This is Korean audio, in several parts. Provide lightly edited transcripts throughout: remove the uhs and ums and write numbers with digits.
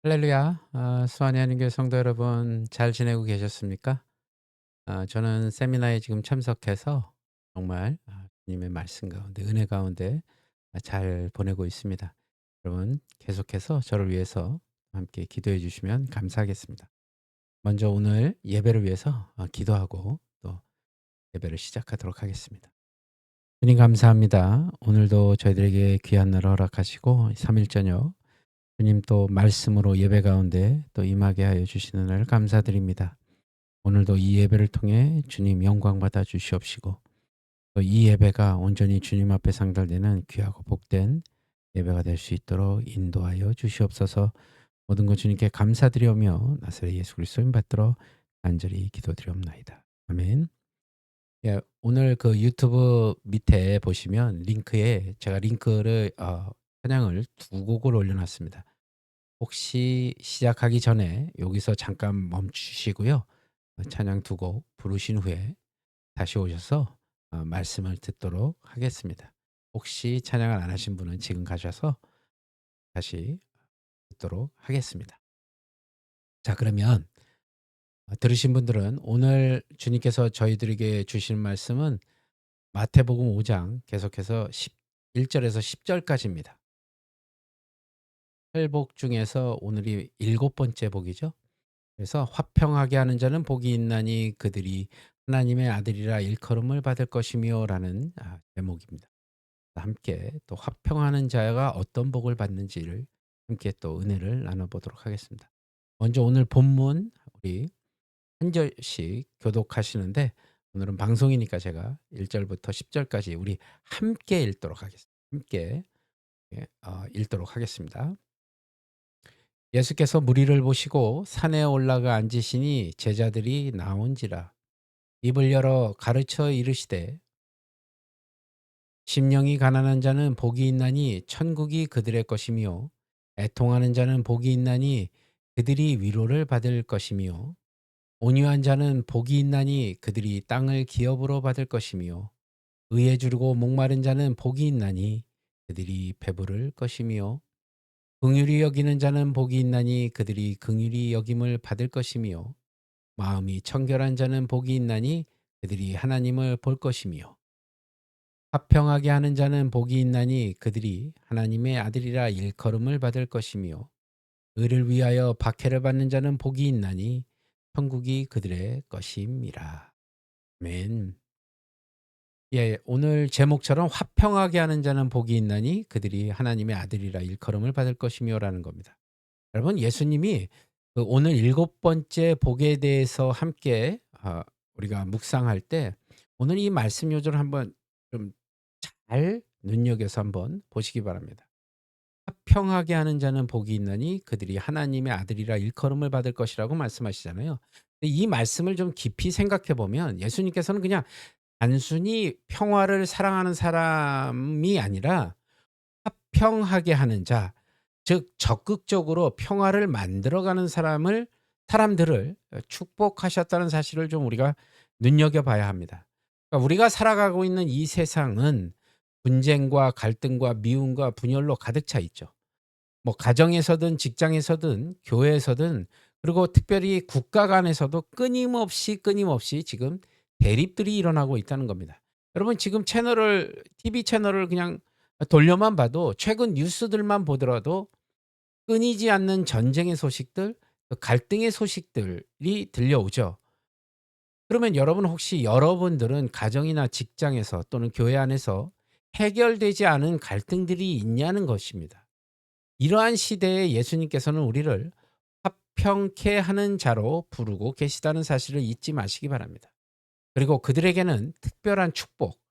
할렐루야. 수아니 하나님교회 성도 여러분 잘 지내고 계셨습니까? 저는 세미나에 지금 참석해서 정말 주님의 말씀 가운데 은혜 가운데 잘 보내고 있습니다. 여러분 계속해서 저를 위해서 함께 기도해 주시면 감사하겠습니다. 먼저 오늘 예배를 위해서 기도하고 또 예배를 시작하도록 하겠습니다. 주님 감사합니다. 오늘도 저희들에게 귀한 날 허락하시고 3일 저녁 주님 또 말씀으로 예배 가운데 또 임하게 하여 주시는 날 감사드립니다. 오늘도 이 예배를 통해 주님 영광 받아 주시옵시고 또 이 예배가 온전히 주님 앞에 상달되는 귀하고 복된 예배가 될 수 있도록 인도하여 주시옵소서. 모든 것 주님께 감사드리오며 나사렛 예수 그리스도 이름 받들어 간절히 기도드리옵나이다. 아멘. 예, 오늘 그 유튜브 밑에 보시면 링크에 제가 링크를 찬양을 두 곡을 올려놨습니다. 혹시 시작하기 전에 여기서 잠깐 멈추시고요. 찬양 두 곡 부르신 후에 다시 오셔서 말씀을 듣도록 하겠습니다. 혹시 찬양을 안 하신 분은 지금 가셔서 다시 듣도록 하겠습니다. 자, 그러면 들으신 분들은 오늘 주님께서 저희들에게 주신 말씀은 마태복음 5장 계속해서 1절에서 10절까지입니다. 8복 중에서 오늘이 일곱 번째 복이죠. 그래서 화평하게 하는 자는 복이 있나니 그들이 하나님의 아들이라 일컬음을 받을 것이며라는 제목입니다. 함께 또 화평하는 자가 어떤 복을 받는지를 함께 또 은혜를 나눠보도록 하겠습니다. 먼저 오늘 본문 우리 한 절씩 교독하시는데 오늘은 방송이니까 제가 1절부터 10절까지 우리 함께 읽도록 하겠습니다. 함께 읽도록 하겠습니다. 예수께서 무리를 보시고 산에 올라가 앉으시니 제자들이 나온지라 입을 열어 가르쳐 이르시되 심령이 가난한 자는 복이 있나니 천국이 그들의 것이며 애통하는 자는 복이 있나니 그들이 위로를 받을 것이며 온유한 자는 복이 있나니 그들이 땅을 기업으로 받을 것이며 의에 주르고 목마른 자는 복이 있나니 그들이 배부를 것이며 긍휼히 여기는 자는 복이 있나니 그들이 긍휼히 여김을 받을 것이며 마음이 청결한 자는 복이 있나니 그들이 하나님을 볼 것이며 화평하게 하는 자는 복이 있나니 그들이 하나님의 아들이라 일컬음을 받을 것이며 의를 위하여 박해를 받는 자는 복이 있나니 천국이 그들의 것임이라. 아멘. 예, 오늘 제목처럼 화평하게 하는 자는 복이 있나니 그들이 하나님의 아들이라 일컬음을 받을 것이며라는 겁니다. 여러분 예수님이 그 오늘 일곱 번째 복에 대해서 함께 우리가 묵상할 때 오늘 이 말씀 요절을 한번 좀 잘 눈여겨서 한번 보시기 바랍니다. 화평하게 하는 자는 복이 있나니 그들이 하나님의 아들이라 일컬음을 받을 것이라고 말씀하시잖아요. 근데 이 말씀을 좀 깊이 생각해 보면 예수님께서는 그냥 단순히 평화를 사랑하는 사람이 아니라 화평하게 하는 자, 즉 적극적으로 평화를 만들어가는 사람들을 축복하셨다는 사실을 좀 우리가 눈여겨봐야 합니다. 그러니까 우리가 살아가고 있는 이 세상은 분쟁과 갈등과 미움과 분열로 가득 차 있죠. 뭐 가정에서든 직장에서든 교회에서든 그리고 특별히 국가 간에서도 끊임없이 지금 대립들이 일어나고 있다는 겁니다. 여러분 지금 TV 채널을 그냥 돌려만 봐도 최근 뉴스들만 보더라도 끊이지 않는 전쟁의 소식들, 그 갈등의 소식들이 들려오죠. 그러면 여러분 혹시 여러분들은 가정이나 직장에서 또는 교회 안에서 해결되지 않은 갈등들이 있냐는 것입니다. 이러한 시대에 예수님께서는 우리를 화평케 하는 자로 부르고 계시다는 사실을 잊지 마시기 바랍니다. 그리고 그들에게는 특별한 축복,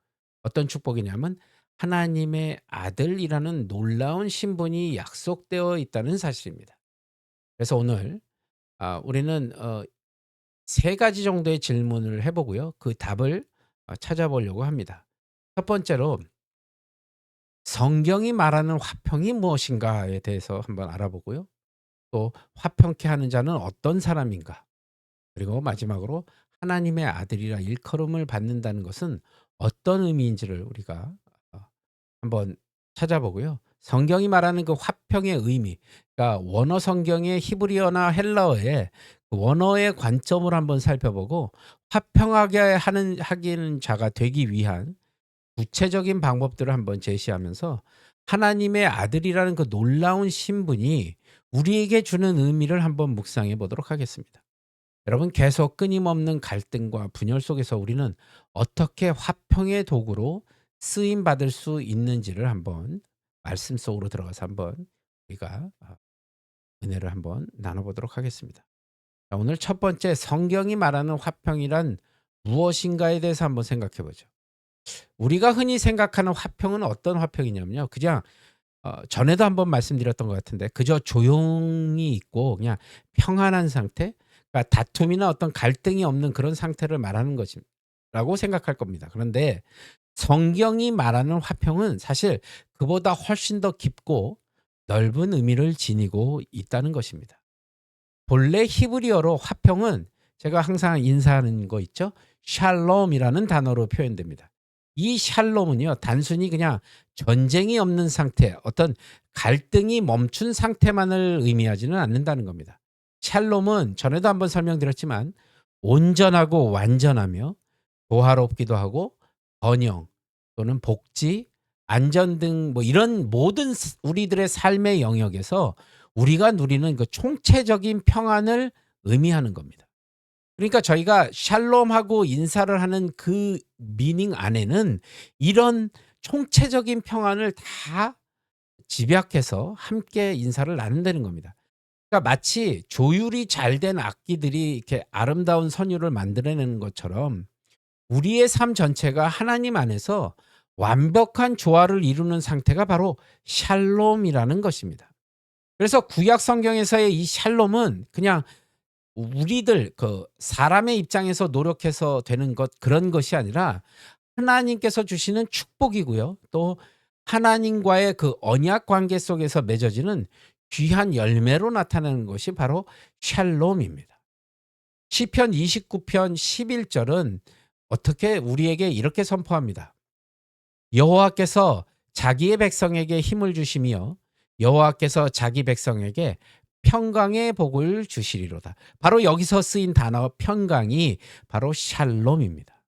어떤 축복이냐면 하나님의 아들이라는 놀라운 신분이 약속되어 있다는 사실입니다. 그래서 오늘 우리는 세 가지 정도의 질문을 해보고요. 그 답을 찾아보려고 합니다. 첫 번째로 성경이 말하는 화평이 무엇인가에 대해서 한번 알아보고요. 또 화평케 하는 자는 어떤 사람인가? 그리고 마지막으로 하나님의 아들이라 일컬음을 받는다는 것은 어떤 의미인지를 우리가 한번 찾아보고요. 성경이 말하는 그 화평의 의미, 그러니까 원어 성경의 히브리어나 헬라어의 그 원어의 관점을 한번 살펴보고 화평하게 하기는 자가 되기 위한 구체적인 방법들을 한번 제시하면서 하나님의 아들이라는 그 놀라운 신분이 우리에게 주는 의미를 한번 묵상해 보도록 하겠습니다. 여러분, 계속 끊임없는 갈등과 분열 속에서 우리는 어떻게 화평의 도구로 쓰임 받을 수 있는지를 한번 말씀 속으로 들어가서 한번 우리가 은혜를 한번 나눠보도록 하겠습니다. 자, 오늘 첫 번째, 성경이 말하는 화평이란 무엇인가에 대해서 한번 생각해 보죠. 우리가 흔히 생각하는 화평은 어떤 화평이냐면요, 그냥 전에도 한번 말씀드렸던 것 같은데 그저 조용히 있고 그냥 평안한 상태, 그러니까 다툼이나 어떤 갈등이 없는 그런 상태를 말하는 것이 라고 생각할 겁니다. 그런데 성경이 말하는 화평은 사실 그보다 훨씬 더 깊고 넓은 의미를 지니고 있다는 것입니다. 본래 히브리어로 화평은 제가 항상 인사하는 거 있죠? 샬롬이라는 단어로 표현됩니다. 이 샬롬은요, 단순히 그냥 전쟁이 없는 상태, 어떤 갈등이 멈춘 상태만을 의미하지는 않는다는 겁니다. 샬롬은 전에도 한번 설명드렸지만 온전하고 완전하며 조화롭기도 하고 번영 또는 복지, 안전 등 뭐 이런 모든 우리들의 삶의 영역에서 우리가 누리는 그 총체적인 평안을 의미하는 겁니다. 그러니까 저희가 샬롬하고 인사를 하는 그 미닝 안에는 이런 총체적인 평안을 다 집약해서 함께 인사를 나눈다는 겁니다. 그러니까 마치 조율이 잘 된 악기들이 이렇게 아름다운 선율을 만들어내는 것처럼 우리의 삶 전체가 하나님 안에서 완벽한 조화를 이루는 상태가 바로 샬롬이라는 것입니다. 그래서 구약 성경에서의 이 샬롬은 그냥 우리들 그 사람의 입장에서 노력해서 되는 것, 그런 것이 아니라 하나님께서 주시는 축복이고요. 또 하나님과의 그 언약 관계 속에서 맺어지는 귀한 열매로 나타나는 것이 바로 샬롬입니다. 시편 29편 11절은 어떻게 우리에게 이렇게 선포합니다. 여호와께서 자기의 백성에게 힘을 주시며 여호와께서 자기 백성에게 평강의 복을 주시리로다. 바로 여기서 쓰인 단어 평강이 바로 샬롬입니다.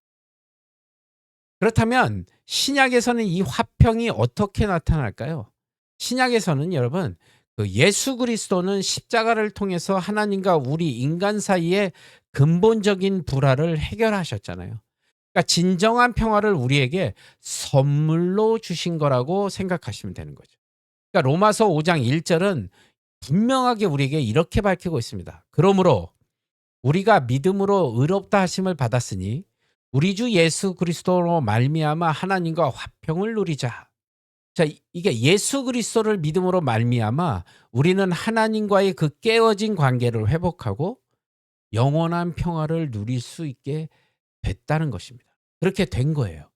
그렇다면 신약에서는 이 화평이 어떻게 나타날까요? 신약에서는 여러분, 그 예수 그리스도는 십자가를 통해서 하나님과 우리 인간 사이의 근본적인 불화를 해결하셨잖아요. 그러니까 진정한 평화를 우리에게 선물로 주신 거라고 생각하시면 되는 거죠. 그러니까 로마서 5장 1절은 분명하게 우리에게 이렇게 밝히고 있습니다. 그러므로 우리가 믿음으로 의롭다 하심을 받았으니 우리 주 예수 그리스도로 말미암아 하나님과 화평을 누리자. 자, 이게 예수 그리스도를 믿음으로 말미암아 우리는 하나님과의 그 깨어진 관계를 회복하고 영원한 평화를 누릴 수 있게 됐다는 것입니다. 그렇게 된 거예요.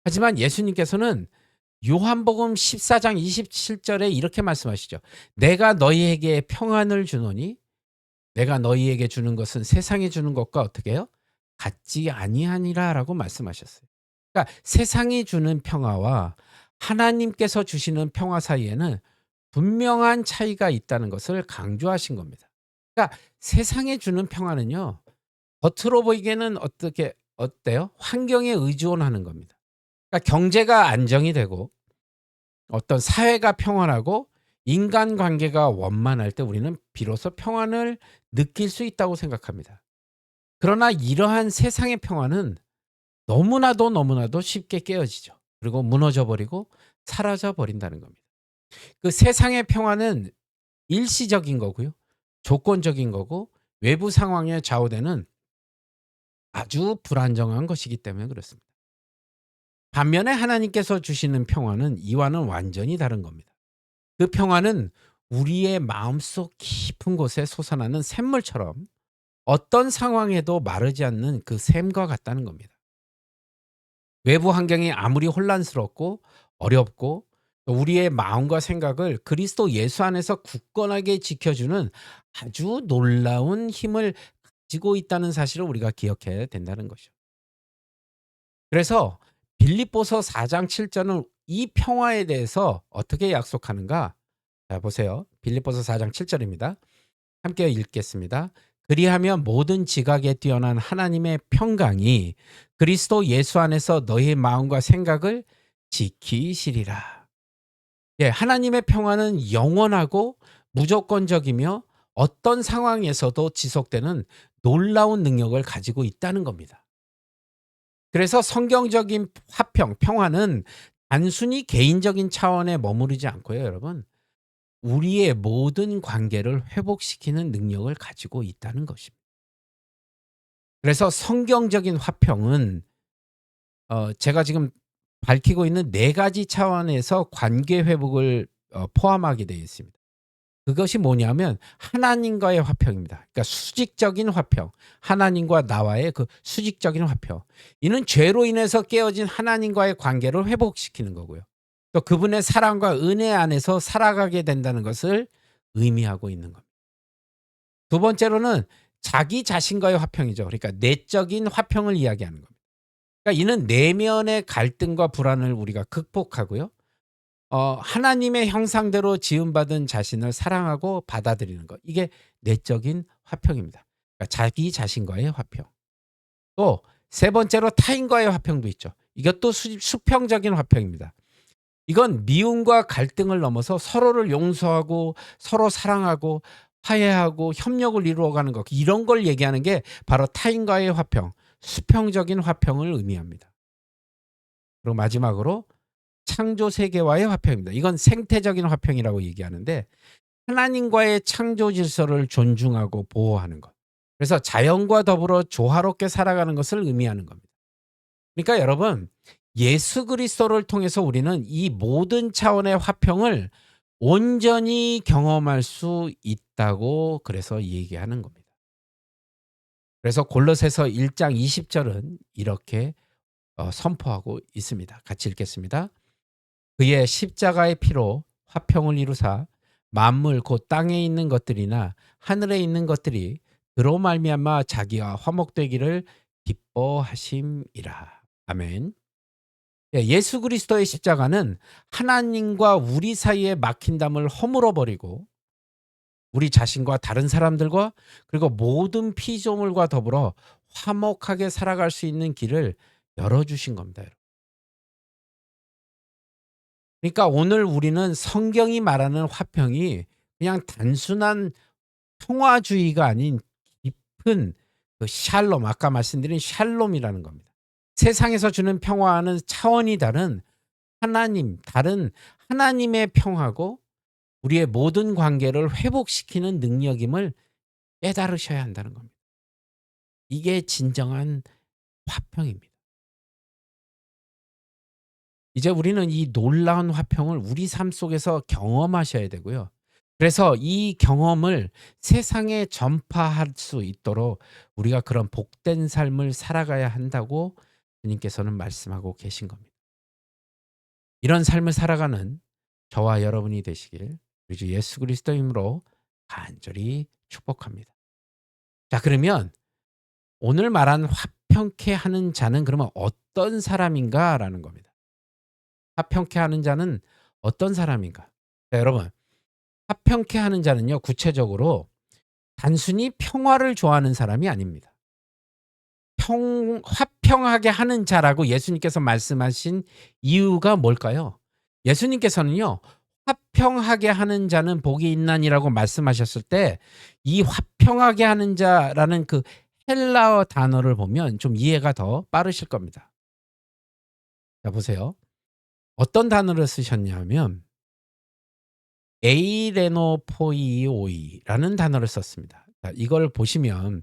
하지만 예수님께서는 요한복음 14장 27절에 이렇게 말씀하시죠. 내가 너희에게 평안을 주노니 내가 너희에게 주는 것은 세상에 주는 것과 어떻게 해요? 같지 아니하니라라고 말씀하셨어요. 그러니까 세상이 주는 평화와 하나님께서 주시는 평화 사이에는 분명한 차이가 있다는 것을 강조하신 겁니다. 그러니까 세상에 주는 평화는요, 겉으로 보이기에는 어떻게 어때요? 환경에 의존하는 겁니다. 그러니까 경제가 안정이 되고 어떤 사회가 평안하고 인간관계가 원만할 때 우리는 비로소 평안을 느낄 수 있다고 생각합니다. 그러나 이러한 세상의 평안은 너무나도 너무나도 쉽게 깨어지죠. 그리고 무너져 버리고 사라져 버린다는 겁니다. 그 세상의 평안은 일시적인 거고요. 조건적인 거고 외부 상황에 좌우되는 아주 불안정한 것이기 때문에 그렇습니다. 반면에 하나님께서 주시는 평화는 이와는 완전히 다른 겁니다. 그 평화는 우리의 마음속 깊은 곳에 솟아나는 샘물처럼 어떤 상황에도 마르지 않는 그 샘과 같다는 겁니다. 외부 환경이 아무리 혼란스럽고 어렵고 우리의 마음과 생각을 그리스도 예수 안에서 굳건하게 지켜주는 아주 놀라운 힘을 가지고 있다는 사실을 우리가 기억해야 된다는 것이죠. 그래서 빌립보서 4장 7절은 이 평화에 대해서 어떻게 약속하는가? 자 보세요. 빌립보서 4장 7 절입니다. 함께 읽겠습니다. 그리하면 모든 지각에 뛰어난 하나님의 평강이 그리스도 예수 안에서 너희 마음과 생각을 지키시리라. 예, 하나님의 평화는 영원하고 무조건적이며 어떤 상황에서도 지속되는 놀라운 능력을 가지고 있다는 겁니다. 그래서 성경적인 화평, 평화는 단순히 개인적인 차원에 머무르지 않고요, 여러분. 우리의 모든 관계를 회복시키는 능력을 가지고 있다는 것입니다. 그래서 성경적인 화평은 제가 지금 밝히고 있는 네 가지 차원에서 관계 회복을 포함하게 되어 있습니다. 그것이 뭐냐면 하나님과의 화평입니다. 그러니까 수직적인 화평. 하나님과 나와의 그 수직적인 화평. 이는 죄로 인해서 깨어진 하나님과의 관계를 회복시키는 거고요. 또 그분의 사랑과 은혜 안에서 살아가게 된다는 것을 의미하고 있는 겁니다. 두 번째로는 자기 자신과의 화평이죠. 그러니까 내적인 화평을 이야기하는 겁니다. 그러니까 이는 내면의 갈등과 불안을 우리가 극복하고요. 하나님의 형상대로 지음받은 자신을 사랑하고 받아들이는 것. 이게 내적인 화평입니다. 그러니까 자기 자신과의 화평. 또 세 번째로 타인과의 화평도 있죠. 이것도 수평적인 화평입니다. 이건 미움과 갈등을 넘어서 서로를 용서하고 서로 사랑하고 화해하고 협력을 이루어가는 것. 이런 걸 얘기하는 게 바로 타인과의 화평, 수평적인 화평을 의미합니다. 그리고 마지막으로 창조 세계와의 화평입니다. 이건 생태적인 화평이라고 얘기하는데 하나님과의 창조 질서를 존중하고 보호하는 것. 그래서 자연과 더불어 조화롭게 살아가는 것을 의미하는 겁니다. 그러니까 여러분, 예수 그리스도를 통해서 우리는 이 모든 차원의 화평을 온전히 경험할 수 있다고 그래서 얘기하는 겁니다. 그래서 골로새서 1장 20 절은 이렇게 선포하고 있습니다. 같이 읽겠습니다. 그의 십자가의 피로 화평을 이루사 만물 곧 땅에 있는 것들이나 하늘에 있는 것들이 그로 말미암아 자기와 화목되기를 기뻐하심이라. 아멘. 예, 예수 그리스도의 십자가는 하나님과 우리 사이에 막힌 담을 허물어 버리고 우리 자신과 다른 사람들과 그리고 모든 피조물과 더불어 화목하게 살아갈 수 있는 길을 열어주신 겁니다. 여러분. 그러니까 오늘 우리는 성경이 말하는 화평이 그냥 단순한 평화주의가 아닌 깊은 그 샬롬, 아까 말씀드린 샬롬이라는 겁니다. 세상에서 주는 평화와는 차원이 다른 다른 하나님의 평화고 우리의 모든 관계를 회복시키는 능력임을 깨달으셔야 한다는 겁니다. 이게 진정한 화평입니다. 이제 우리는 이 놀라운 화평을 우리 삶 속에서 경험하셔야 되고요. 그래서 이 경험을 세상에 전파할 수 있도록 우리가 그런 복된 삶을 살아가야 한다고 주님께서는 말씀하고 계신 겁니다. 이런 삶을 살아가는 저와 여러분이 되시길 우리 주 예수 그리스도 이름으로 간절히 축복합니다. 자, 그러면 오늘 말한 화평케 하는 자는 그러면 어떤 사람인가라는 겁니다. 화평케 하는 자는 어떤 사람인가? 자, 여러분, 화평케 하는 자는요, 구체적으로 단순히 평화를 좋아하는 사람이 아닙니다. 화평하게 하는 자라고 예수님께서 말씀하신 이유가 뭘까요? 예수님께서는요, 화평하게 하는 자는 복이 있나니라고 말씀하셨을 때 이 화평하게 하는 자라는 그 헬라어 단어를 보면 좀 이해가 더 빠르실 겁니다. 자, 보세요. 어떤 단어를 쓰셨냐면 에이레노포이오이라는 단어를 썼습니다. 자, 이걸 보시면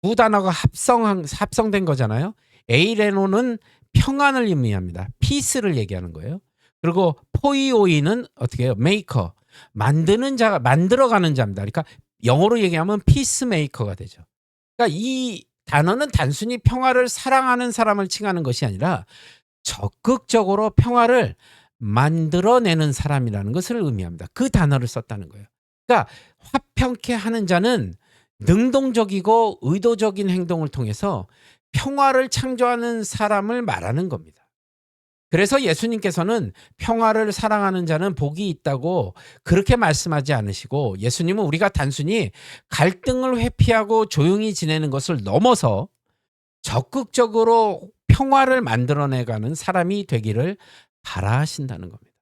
두 단어가 합성된 거잖아요. 에이레노는 평안을 의미합니다. 피스를 얘기하는 거예요. 그리고 포이오이는 어떻게 해요? 메이커. 만들어가는 자입니다. 그러니까 영어로 얘기하면 피스메이커가 되죠. 그러니까 이 단어는 단순히 평화를 사랑하는 사람을 칭하는 것이 아니라 적극적으로 평화를 만들어내는 사람이라는 것을 의미합니다. 그 단어를 썼다는 거예요. 그러니까 화평케 하는 자는 능동적이고 의도적인 행동을 통해서 평화를 창조하는 사람을 말하는 겁니다. 그래서 예수님께서는 평화를 사랑하는 자는 복이 있다고 그렇게 말씀하지 않으시고, 예수님은 우리가 단순히 갈등을 회피하고 조용히 지내는 것을 넘어서 적극적으로 평화를 만들어내가는 사람이 되기를 바라신다는 겁니다.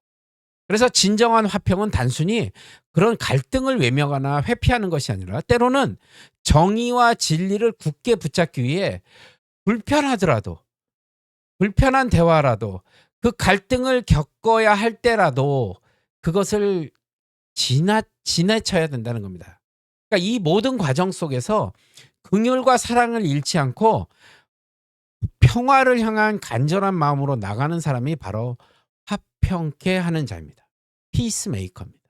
그래서 진정한 화평은 단순히 그런 갈등을 외면하거나 회피하는 것이 아니라, 때로는 정의와 진리를 굳게 붙잡기 위해 불편하더라도, 불편한 대화라도, 그 갈등을 겪어야 할 때라도 그것을 지나쳐야 된다는 겁니다. 그러니까 이 모든 과정 속에서 긍휼과 사랑을 잃지 않고 평화를 향한 간절한 마음으로 나가는 사람이 바로 화평케 하는 자입니다. 피스메이커입니다.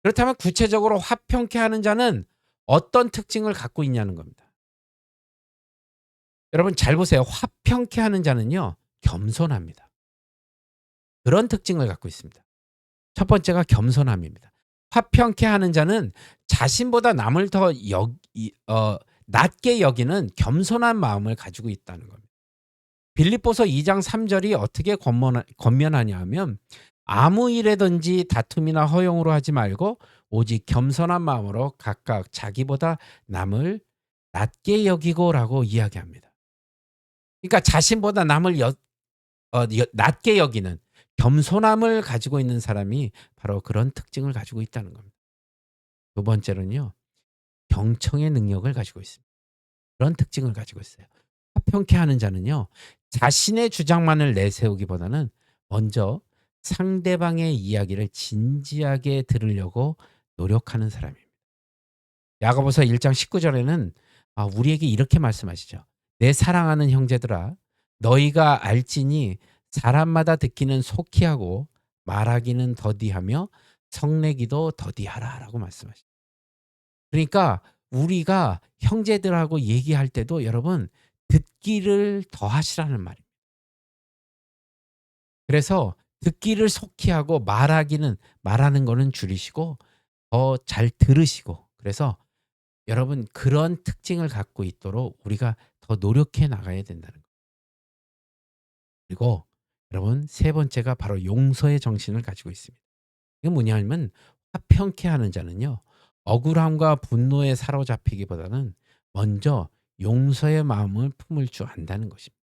그렇다면 구체적으로 화평케 하는 자는 어떤 특징을 갖고 있냐는 겁니다. 여러분 잘 보세요. 화평케 하는 자는요, 겸손합니다. 그런 특징을 갖고 있습니다. 첫 번째가 겸손함입니다. 화평케 하는 자는 자신보다 남을 더 낮게 여기는 겸손한 마음을 가지고 있다는 겁니다. 빌립보서 2장 3절이 어떻게 권면하냐 하면, 아무 일에든지 다툼이나 허용으로 하지 말고 오직 겸손한 마음으로 각각 자기보다 남을 낮게 여기고라고 이야기합니다. 그러니까 자신보다 남을 낮게 여기는 겸손함을 가지고 있는 사람이 바로 그런 특징을 가지고 있다는 겁니다. 두 번째는요, 경청의 능력을 가지고 있습니다. 그런 특징을 가지고 있어요. 화평케 하는 자는요, 자신의 주장만을 내세우기보다는 먼저 상대방의 이야기를 진지하게 들으려고 노력하는 사람입니다. 야고보서 1장 19절에는 우리에게 이렇게 말씀하시죠. 내 사랑하는 형제들아, 너희가 알지니 사람마다 듣기는 속히 하고 말하기는 더디하며 성내기도 더디하라라고 말씀하시죠. 그러니까 우리가 형제들하고 얘기할 때도 여러분 듣기를 더 하시라는 말입니다. 그래서 듣기를 속히 하고 말하는 거는 줄이시고 더 잘 들으시고, 그래서 여러분 그런 특징을 갖고 있도록 우리가 더 노력해 나가야 된다는 거예요. 그리고 여러분 세 번째가 바로 용서의 정신을 가지고 있습니다. 이게 뭐냐면, 화평케 하는 자는요, 억울함과 분노에 사로잡히기보다는 먼저 용서의 마음을 품을 줄 안다는 것입니다.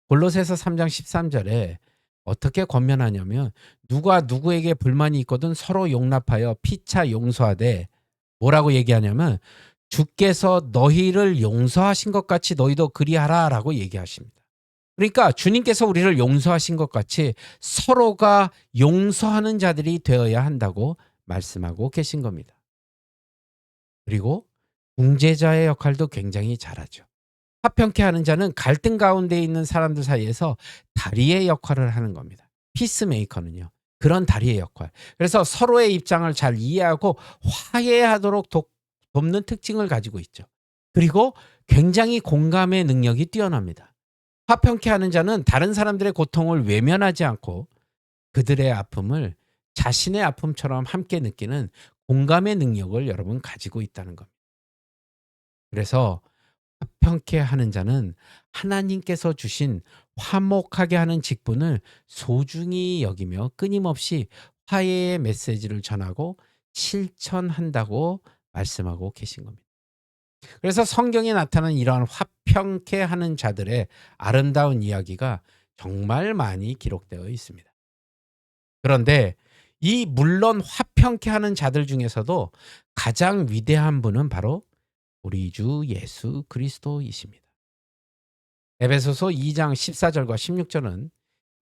골로새서 3장 13절에 어떻게 권면하냐면, 누가 누구에게 불만이 있거든 서로 용납하여 피차 용서하되, 뭐라고 얘기하냐면 주께서 너희를 용서하신 것 같이 너희도 그리하라라고 얘기하십니다. 그러니까 주님께서 우리를 용서하신 것 같이 서로가 용서하는 자들이 되어야 한다고 말씀하고 계신 겁니다. 그리고 중재자의 역할도 굉장히 잘하죠. 화평케 하는 자는 갈등 가운데 있는 사람들 사이에서 다리의 역할을 하는 겁니다. 피스메이커는요, 그런 다리의 역할. 그래서 서로의 입장을 잘 이해하고 화해하도록 돕는 특징을 가지고 있죠. 그리고 굉장히 공감의 능력이 뛰어납니다. 화평케 하는 자는 다른 사람들의 고통을 외면하지 않고 그들의 아픔을 자신의 아픔처럼 함께 느끼는 공감의 능력을 여러분 가지고 있다는 겁니다. 그래서 화평케 하는 자는 하나님께서 주신 화목하게 하는 직분을 소중히 여기며 끊임없이 화해의 메시지를 전하고 실천한다고 말씀하고 계신 겁니다. 그래서 성경에 나타난 이러한 화평케 하는 자들의 아름다운 이야기가 정말 많이 기록되어 있습니다. 그런데 물론 화평케 하는 자들 중에서도 가장 위대한 분은 바로 우리 주 예수 그리스도이십니다. 에베소서 2장 14절과 16절은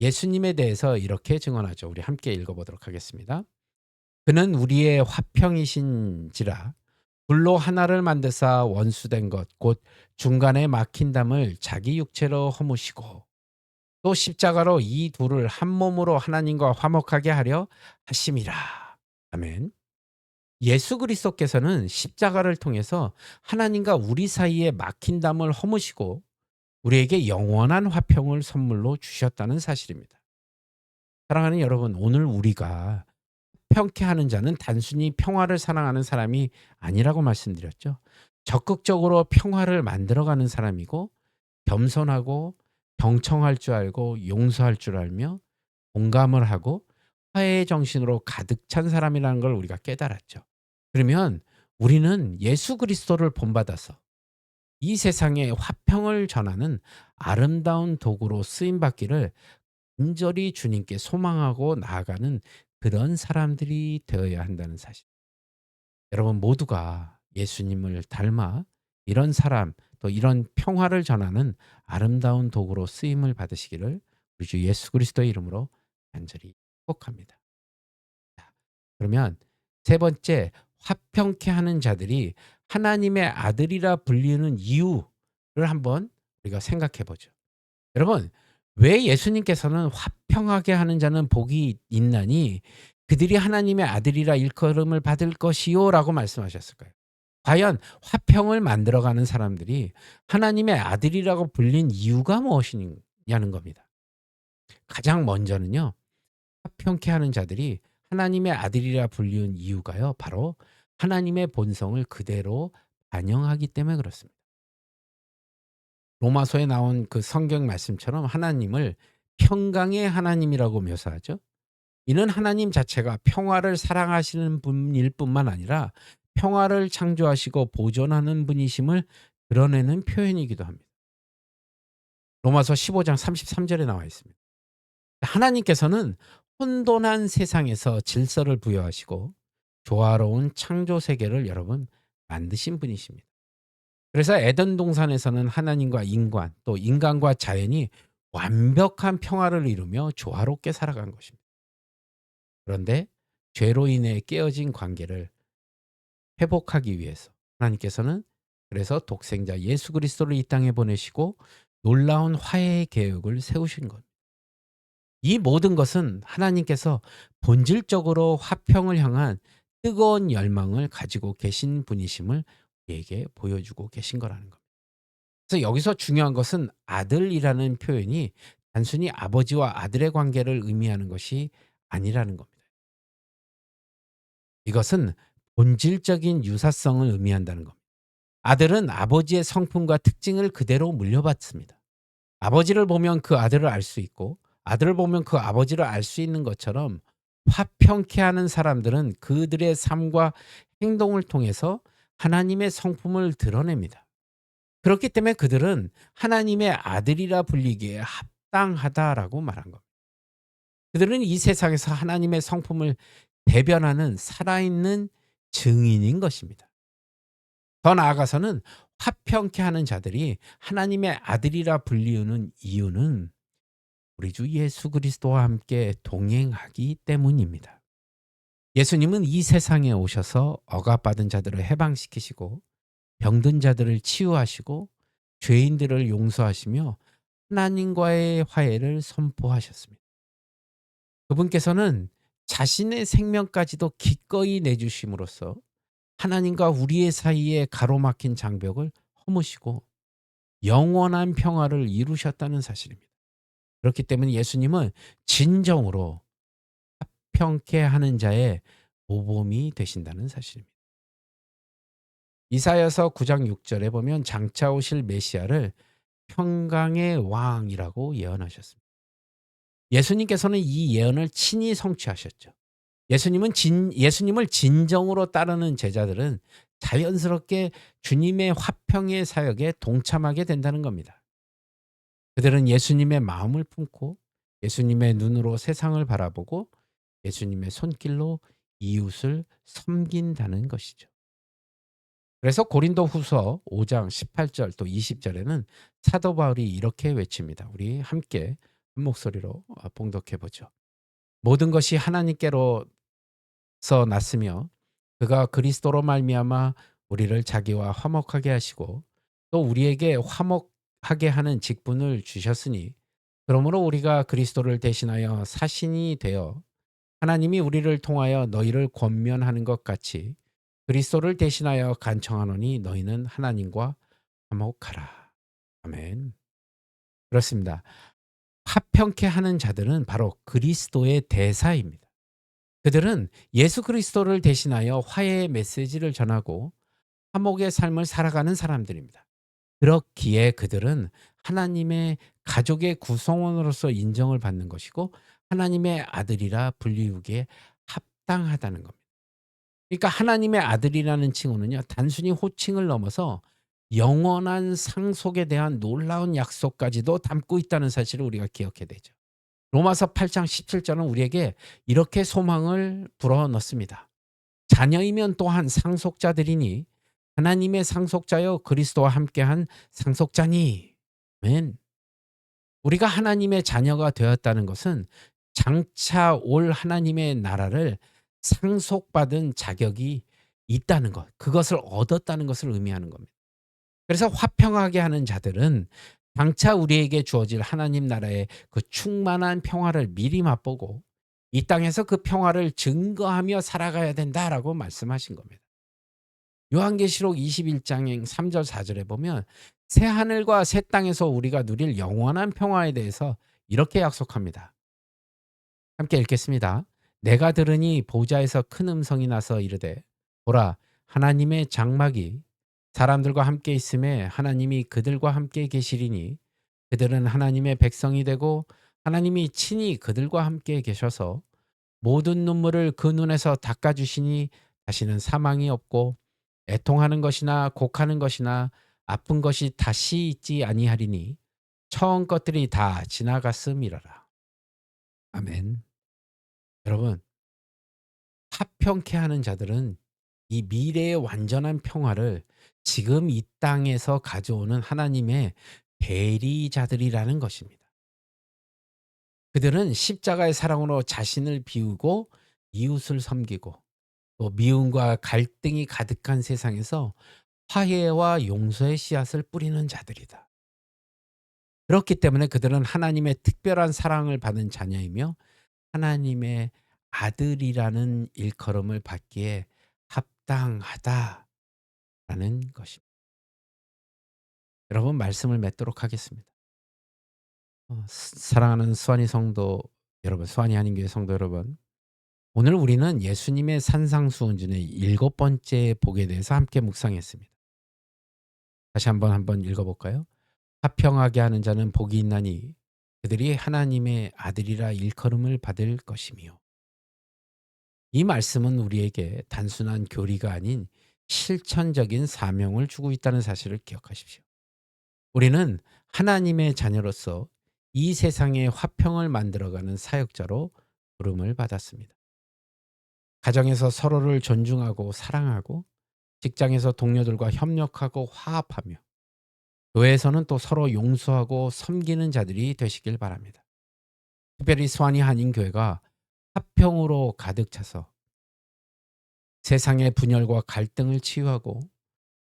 예수님에 대해서 이렇게 증언하죠. 우리 함께 읽어보도록 하겠습니다. 그는 우리의 화평이신지라 불로 하나를 만드사 원수된 것 곧 중간에 막힌 담을 자기 육체로 허무시고 또 십자가로 이 둘을 한 몸으로 하나님과 화목하게 하려 하심이라. 아멘. 예수 그리스도께서는 십자가를 통해서 하나님과 우리 사이에 막힌 담을 허무시고 우리에게 영원한 화평을 선물로 주셨다는 사실입니다. 사랑하는 여러분, 오늘 우리가 화평케 하는 자는 단순히 평화를 사랑하는 사람이 아니라고 말씀드렸죠. 적극적으로 평화를 만들어가는 사람이고 겸손하고 경청할 줄 알고 용서할 줄 알며 공감을 하고 화해의 정신으로 가득 찬 사람이라는 걸 우리가 깨달았죠. 그러면 우리는 예수 그리스도를 본받아서 이 세상에 화평을 전하는 아름다운 도구로 쓰임 받기를 간절히 주님께 소망하고 나아가는 그런 사람들이 되어야 한다는 사실. 여러분 모두가 예수님을 닮아 이런 사람 또 이런 평화를 전하는 아름다운 도구로 쓰임을 받으시기를 우리 주 예수 그리스도의 이름으로 간절히 축복합니다. 자, 그러면 세 번째, 화평케 하는 자들이 하나님의 아들이라 불리는 이유를 한번 우리가 생각해 보죠. 여러분, 왜 예수님께서는 화평하게 하는 자는 복이 있나니 그들이 하나님의 아들이라 일컬음을 받을 것이요라고 말씀하셨을까요? 과연 화평을 만들어가는 사람들이 하나님의 아들이라고 불린 이유가 무엇이냐는 겁니다. 가장 먼저는요. 화평케 하는 자들이 하나님의 아들이라 불리는 이유가요. 바로 하나님의 본성을 그대로 반영하기 때문에 그렇습니다. 로마서에 나온 그 성경 말씀처럼 하나님을 평강의 하나님이라고 묘사하죠. 이는 하나님 자체가 평화를 사랑하시는 분일 뿐만 아니라 평화를 창조하시고 보존하는 분이심을 드러내는 표현이기도 합니다. 로마서 15장 33절에 나와 있습니다. 하나님께서는 혼돈한 세상에서 질서를 부여하시고 조화로운 창조 세계를 여러분 만드신 분이십니다. 그래서 에덴 동산에서는 하나님과 인간 또 인간과 자연이 완벽한 평화를 이루며 조화롭게 살아간 것입니다. 그런데 죄로 인해 깨어진 관계를 회복하기 위해서 하나님께서는 그래서 독생자 예수 그리스도를 이 땅에 보내시고 놀라운 화해의 계획을 세우신 것. 이 모든 것은 하나님께서 본질적으로 화평을 향한 뜨거운 열망을 가지고 계신 분이심을 우리에게 보여주고 계신 거라는 겁니다. 그래서 여기서 중요한 것은 아들이라는 표현이 단순히 아버지와 아들의 관계를 의미하는 것이 아니라는 겁니다. 이것은 본질적인 유사성을 의미한다는 겁니다. 아들은 아버지의 성품과 특징을 그대로 물려받습니다. 아버지를 보면 그 아들을 알 수 있고 아들을 보면 그 아버지를 알 수 있는 것처럼 화평케 하는 사람들은 그들의 삶과 행동을 통해서 하나님의 성품을 드러냅니다. 그렇기 때문에 그들은 하나님의 아들이라 불리기에 합당하다라고 말한 겁니다. 그들은 이 세상에서 하나님의 성품을 대변하는 살아있는 증인인 것입니다. 더 나아가서는 화평케 하는 자들이 하나님의 아들이라 불리우는 이유는 우리 주 예수 그리스도와 함께 동행하기 때문입니다. 예수님은 이 세상에 오셔서 억압받은 자들을 해방시키시고 병든 자들을 치유하시고 죄인들을 용서하시며 하나님과의 화해를 선포하셨습니다. 그분께서는 자신의 생명까지도 기꺼이 내주심으로써 하나님과 우리의 사이에 가로막힌 장벽을 허무시고 영원한 평화를 이루셨다는 사실입니다. 그렇기 때문에 예수님은 진정으로 화평케 하는 자의 모범이 되신다는 사실입니다. 이사야서 9장 6절에 보면 장차 오실 메시아를 평강의 왕이라고 예언하셨습니다. 예수님께서는 이 예언을 친히 성취하셨죠. 예수님을 진정으로 따르는 제자들은 자연스럽게 주님의 화평의 사역에 동참하게 된다는 겁니다. 그들은 예수님의 마음을 품고 예수님의 눈으로 세상을 바라보고 예수님의 손길로 이웃을 섬긴다는 것이죠. 그래서 고린도 후서 5장 18절 또 20절에는 사도 바울이 이렇게 외칩니다. 우리 함께 한 목소리로 봉독해 보죠. 모든 것이 하나님께로서 났으며 그가 그리스도로 말미암아 우리를 자기와 화목하게 하시고 또 우리에게 화목하게 하는 직분을 주셨으니 그러므로 우리가 그리스도를 대신하여 사신이 되어 하나님이 우리를 통하여 너희를 권면하는 것 같이 그리스도를 대신하여 간청하노니 너희는 하나님과 화목하라. 아멘. 그렇습니다. 화평케 하는 자들은 바로 그리스도의 대사입니다. 그들은 예수 그리스도를 대신하여 화해의 메시지를 전하고 화목의 삶을 살아가는 사람들입니다. 그렇기에 그들은 하나님의 가족의 구성원으로서 인정을 받는 것이고 하나님의 아들이라 불리우기에 합당하다는 겁니다. 그러니까 하나님의 아들이라는 칭호는요, 단순히 호칭을 넘어서 영원한 상속에 대한 놀라운 약속까지도 담고 있다는 사실을 우리가 기억해야 되죠. 로마서 8장 17 절은 우리에게 이렇게 소망을 불어넣습니다. 자녀이면 또한 상속자들이니 하나님의 상속자여 그리스도와 함께한 상속자니. 아멘. 우리가 하나님의 자녀가 되었다는 것은 장차 올 하나님의 나라를 상속받은 자격이 있다는 것, 그것을 얻었다는 것을 의미하는 겁니다. 그래서 화평하게 하는 자들은 장차 우리에게 주어질 하나님 나라의 그 충만한 평화를 미리 맛보고 이 땅에서 그 평화를 증거하며 살아가야 된다라고 말씀하신 겁니다. 요한계시록 21장 3절 4절에 보면 새 하늘과 새 땅에서 우리가 누릴 영원한 평화에 대해서 이렇게 약속합니다. 함께 읽겠습니다. 내가 들으니 보좌에서 큰 음성이 나서 이르되 보라 하나님의 장막이 사람들과 함께 있음에 하나님이 그들과 함께 계시리니 그들은 하나님의 백성이 되고 하나님이 친히 그들과 함께 계셔서 모든 눈물을 그 눈에서 닦아주시니 다시는 사망이 없고 애통하는 것이나 곡하는 것이나 아픈 것이 다시 있지 아니하리니 처음 것들이 다 지나갔음이라라. 아멘. 여러분, 화평케 하는 자들은 이 미래의 완전한 평화를 지금 이 땅에서 가져오는 하나님의 대리자들이라는 것입니다. 그들은 십자가의 사랑으로 자신을 비우고 이웃을 섬기고 또 미움과 갈등이 가득한 세상에서 화해와 용서의 씨앗을 뿌리는 자들이다. 그렇기 때문에 그들은 하나님의 특별한 사랑을 받은 자녀이며 하나님의 아들이라는 일컬음을 받기에 합당하다라는 것입니다. 여러분 말씀을 맺도록 하겠습니다. 사랑하는 수완이 성도 여러분, 수완이 한인교회 성도 여러분, 오늘 우리는 예수님의 산상수훈전의 일곱 번째 복에 대해서 함께 묵상했습니다. 다시 한번 읽어볼까요? 화평하게 하는 자는 복이 있나니 그들이 하나님의 아들이라 일컬음을 받을 것이며. 이 말씀은 우리에게 단순한 교리가 아닌 실천적인 사명을 주고 있다는 사실을 기억하십시오. 우리는 하나님의 자녀로서 이 세상의 화평을 만들어가는 사역자로 부름을 받았습니다. 가정에서 서로를 존중하고 사랑하고 직장에서 동료들과 협력하고 화합하며 교회에서는 또 서로 용서하고 섬기는 자들이 되시길 바랍니다. 특별히 수완이 한인교회가 화평으로 가득 차서 세상의 분열과 갈등을 치유하고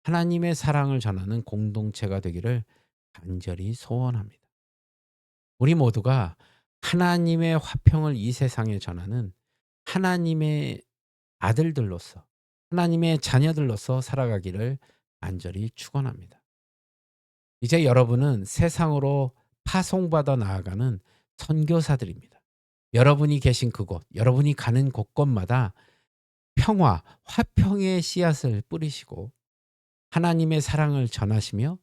하나님의 사랑을 전하는 공동체가 되기를 간절히 소원합니다. 우리 모두가 하나님의 화평을 이 세상에 전하는 하나님의 아들들로서 하나님의 자녀들로서 살아가기를 간절히 축원합니다. 이제 여러분은 세상으로 파송받아 나아가는 선교사들입니다. 여러분이 계신 그곳, 여러분이 가는 곳곳마다 평화, 화평의 씨앗을 뿌리시고 하나님의 사랑을 전하시며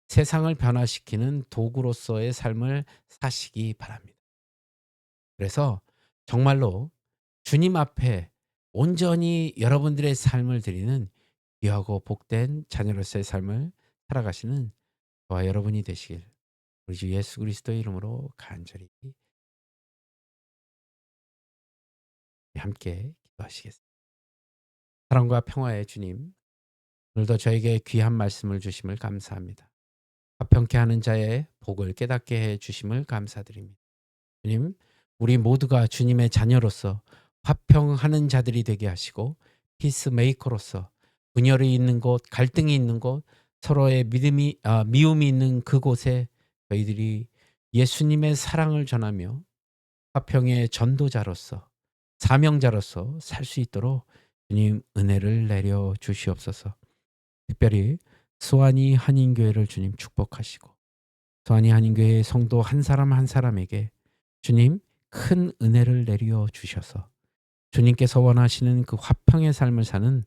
세상을 변화시키는 도구로서의 삶을 사시기 바랍니다. 그래서 정말로 주님 앞에 온전히 여러분들의 삶을 드리는 귀하고 복된 자녀로서의 삶을 살아가시는 저와 여러분이 되시길 우리 주 예수 그리스도의 이름으로 간절히 함께 기도하시겠습니다. 사랑과 평화의 주님, 오늘도 저에게 귀한 말씀을 주심을 감사합니다. 화평케 하는 자의 복을 깨닫게 해 주심을 감사드립니다. 주님, 우리 모두가 주님의 자녀로서 화평하는 자들이 되게 하시고 피스메이커로서 분열이 있는 곳, 갈등이 있는 곳, 서로의 미움이 있는 그곳에 저희들이 예수님의 사랑을 전하며 화평의 전도자로서 사명자로서 살 수 있도록 주님 은혜를 내려 주시옵소서. 특별히 수완이 한인교회를 주님 축복하시고 수완이 한인교회의 성도 한 사람 한 사람에게 주님 큰 은혜를 내려 주셔서 주님께서 원하시는 그 화평의 삶을 사는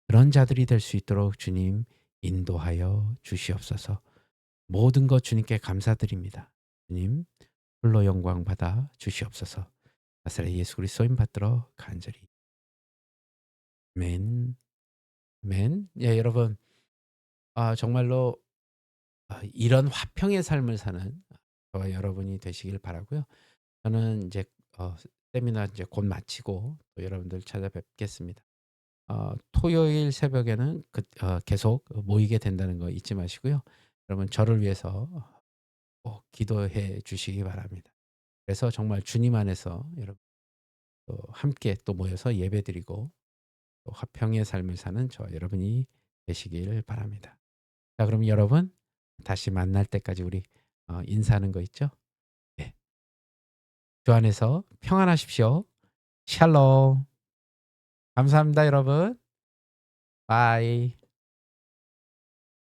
그런 자들이 될 수 있도록 주님 인도하여 주시옵소서. 모든 것 주님께 감사드립니다. 주님 홀로 영광 받아 주시옵소서. 나사렛 예수 그리스도 임 받들어 간절히. 아멘. 아멘. 예, 여러분, 정말로 이런 화평의 삶을 사는 저와 여러분이 되시길 바라고요. 저는 이제 세미나 이제 곧 마치고 또 여러분들 찾아뵙겠습니다. 토요일 새벽에는 계속 모이게 된다는 거 잊지 마시고요. 여러분 저를 위해서 꼭 기도해 주시기 바랍니다. 그래서 정말 주님 안에서 여러분 또 함께 또 모여서 예배드리고 또 화평의 삶을 사는 저와 여러분이 되시길 바랍니다. 자, 그럼 여러분 다시 만날 때까지 우리 인사하는 거 있죠? 네. 주 안에서 평안하십시오. 샬롬. 감사합니다, 여러분. 바이.